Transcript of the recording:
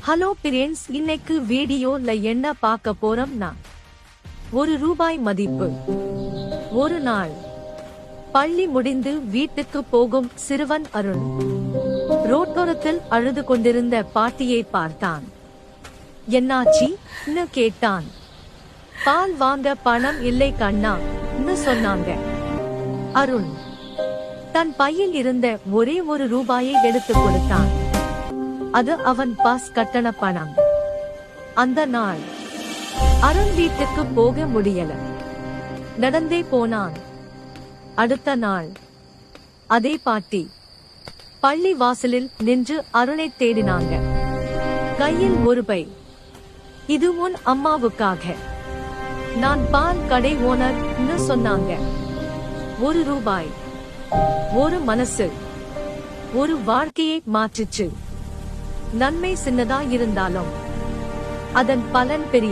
Hello friends, இன்னைக்கு வீடியோல என்ன பார்க்க போறோம்னா ₹1 மதிப்பு. ஒரு நாள் பள்ளி முடிந்து வீட்டுக்கு போகும் சிறுவன் அருண் ரோட்டோரத்தில் அழுது கொண்டிருந்த பாட்டியை பார்த்தான். என்னாச்சின்னு கேட்டான். பால் வாங்க பணம் இல்லை கண்ணான்னு சொன்னாங்க. அருண் தன் பையில் இருந்த ஒரே ₹1 எடுத்து கொடுத்தான். அது அவன் பாஸ் கட்டண பணம். அந்த நாள் அருண் வீட்டுக்கு போக முடியல, நடந்தே போனான். அடுத்த நாள் அதே பாட்டி பள்ளி வாசலில் நின்று அருணை தேடினாங்க. கையில் ₹1. இது உன் அம்மாவுக்காக, நான் பால் கடை ஓனர்னு சொன்னாங்க. ₹1, ஒரு மனசு, ஒரு வாழ்க்கையை மாற்றுச்சு. நன்மை சின்னதா இருந்தாலும் அதன் பலன் பெரிய